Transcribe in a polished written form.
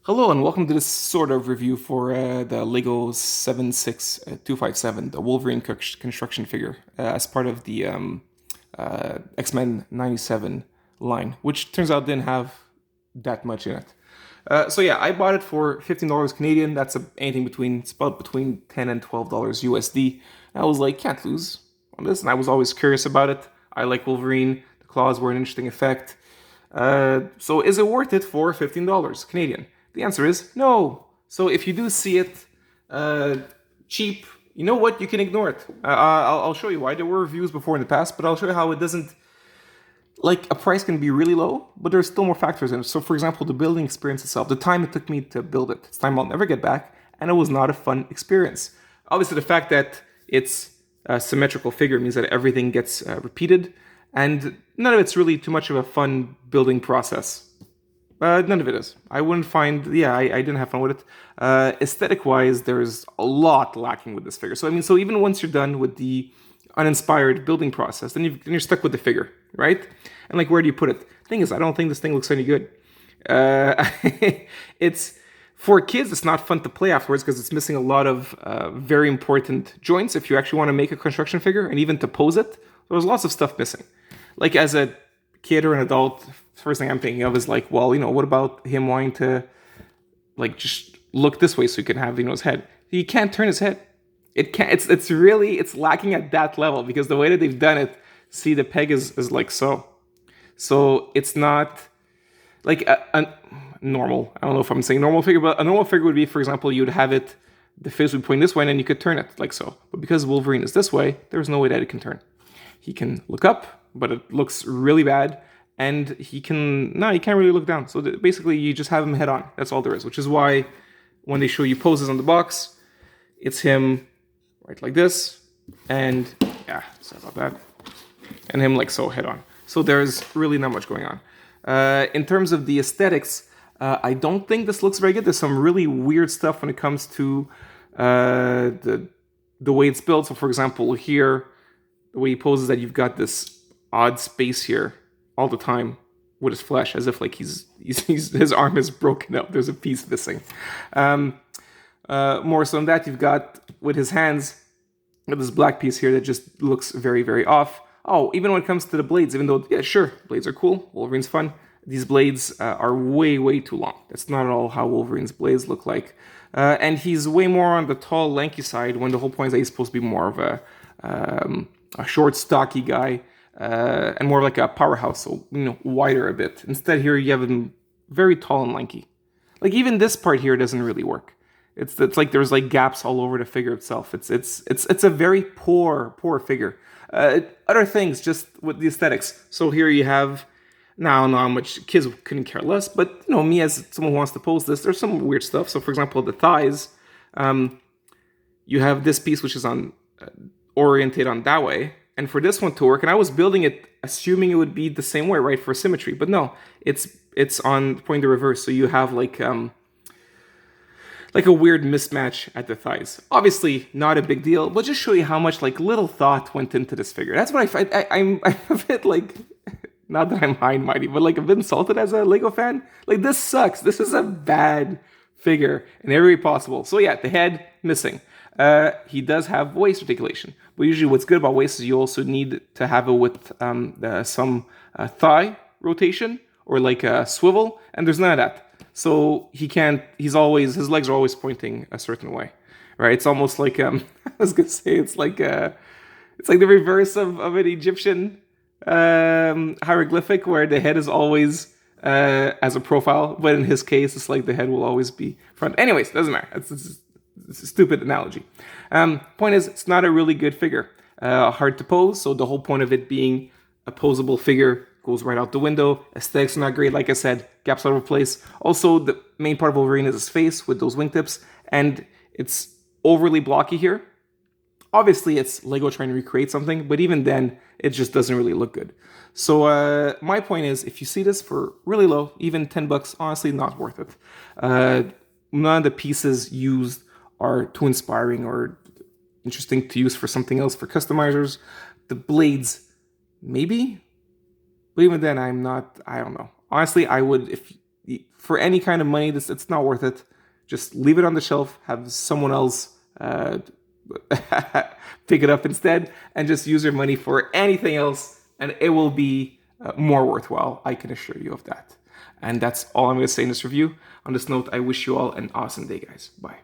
Hello and welcome to this sort of review for the Lego 76257, the Wolverine construction figure, as part of the X-Men 97 line, which turns out didn't have that much in it. So yeah, I bought it for $15 Canadian. That's anything between, it's about between $10 and $12 USD. And I was like, can't lose on this, and I was always curious about it. I like Wolverine. The claws were an interesting effect. So is it worth it for $15 Canadian? The answer is no. So if you do see it cheap, you know what? You can ignore it. I'll show you why. There were reviews before in the past, but I'll show you how it doesn't. Like, a price can be really low, but there's still more factors in it. So, for example, the building experience itself, the time it took me to build it, it's time I'll never get back, and it was not a fun experience. Obviously, the fact that it's a symmetrical figure means that everything gets repeated, and none of it's really too much of a fun building process. None of it is. I wouldn't find. Yeah, I didn't have fun with it. Aesthetic-wise, there's a lot lacking with this figure. So I mean, so even once you're done with the uninspired building process, then you're stuck with the figure, right? And like, where do you put it? Thing is, I don't think this thing looks any good. Uh, it's for kids. It's not fun to play afterwards because it's missing a lot of very important joints. If you actually want to make a construction figure and even to pose it, there's lots of stuff missing. Like, as a kid or an adult, first thing I'm thinking of is like, well, what about him wanting to like just look this way so he can have his head? He can't turn his head. It can't. It's lacking at that level because the way that they've done it, see, the peg is like so. So it's not like a normal. I don't know if I'm saying normal figure, but a normal figure would be, for example, you'd have it, the face would point this way, and then you could turn it like so. But because Wolverine is this way, there's no way that it can turn. He can look up, but it looks really bad. And he can't really look down. So basically, you just have him head on. That's all there is, which is why when they show you poses on the box, it's him right like this, and yeah, sorry about that, and him like so head on. So there's really not much going on. In terms of the aesthetics, I don't think this looks very good. There's some really weird stuff when it comes to the way it's built. So for example, here, the way he poses, that you've got this odd space here all the time with his flesh, as if like he's his arm is broken up. There's a piece missing. More so than that, you've got with his hands, this black piece here that just looks very, very off. Oh, even when it comes to the blades, even though, yeah, sure, blades are cool, Wolverine's fun, these blades are way, way too long. That's not at all how Wolverine's blades look like. And he's way more on the tall, lanky side, when the whole point is that he's supposed to be more of a short, stocky guy, and more like a powerhouse, so, wider a bit. Instead, here you have him very tall and lanky. Like, even this part here doesn't really work. It's like there's like gaps all over the figure itself. It's a very poor figure. Other things, just with the aesthetics. So here you have, now I don't know how much kids couldn't care less, but me as someone who wants to pose this, there's some weird stuff. So for example, the thighs, you have this piece which is on oriented on that way, and for this one to work, and I was building it assuming it would be the same way, right, for symmetry, but no, it's on point the reverse. So you have like a weird mismatch at the thighs. Obviously, not a big deal, but just show you how much like little thought went into this figure. That's what I find. I'm a bit like, not that I'm high and mighty, but like a bit insulted as a Lego fan. Like, this sucks. This is a bad figure in every way possible. So yeah, the head missing. He does have waist articulation, but usually what's good about waist is you also need to have it with some thigh rotation or like a swivel, and there's none of that. So his legs are always pointing a certain way, right? It's almost like, I was gonna say, it's like the reverse of an Egyptian hieroglyphic where the head is always as a profile, but in his case, it's like the head will always be front. Anyways, doesn't matter. It's a stupid analogy. Point is, it's not a really good figure. Hard to pose, so the whole point of it being a posable figure goes right out the window. Aesthetics are not great, like I said, gaps all over the place. Also, the main part of Wolverine is his face with those wingtips, and it's overly blocky here. Obviously, it's Lego trying to recreate something, but even then, it just doesn't really look good. So my point is, if you see this for really low, even $10, honestly, not worth it. None of the pieces used are too inspiring or interesting to use for something else for customizers. The blades, maybe? But even then, I don't know. Honestly, I would, if for any kind of money, it's not worth it. Just leave it on the shelf, have someone else pick it up instead, and just use your money for anything else, and it will be more worthwhile. I can assure you of that. And that's all I'm going to say in this review. On this note, I wish you all an awesome day, guys. Bye.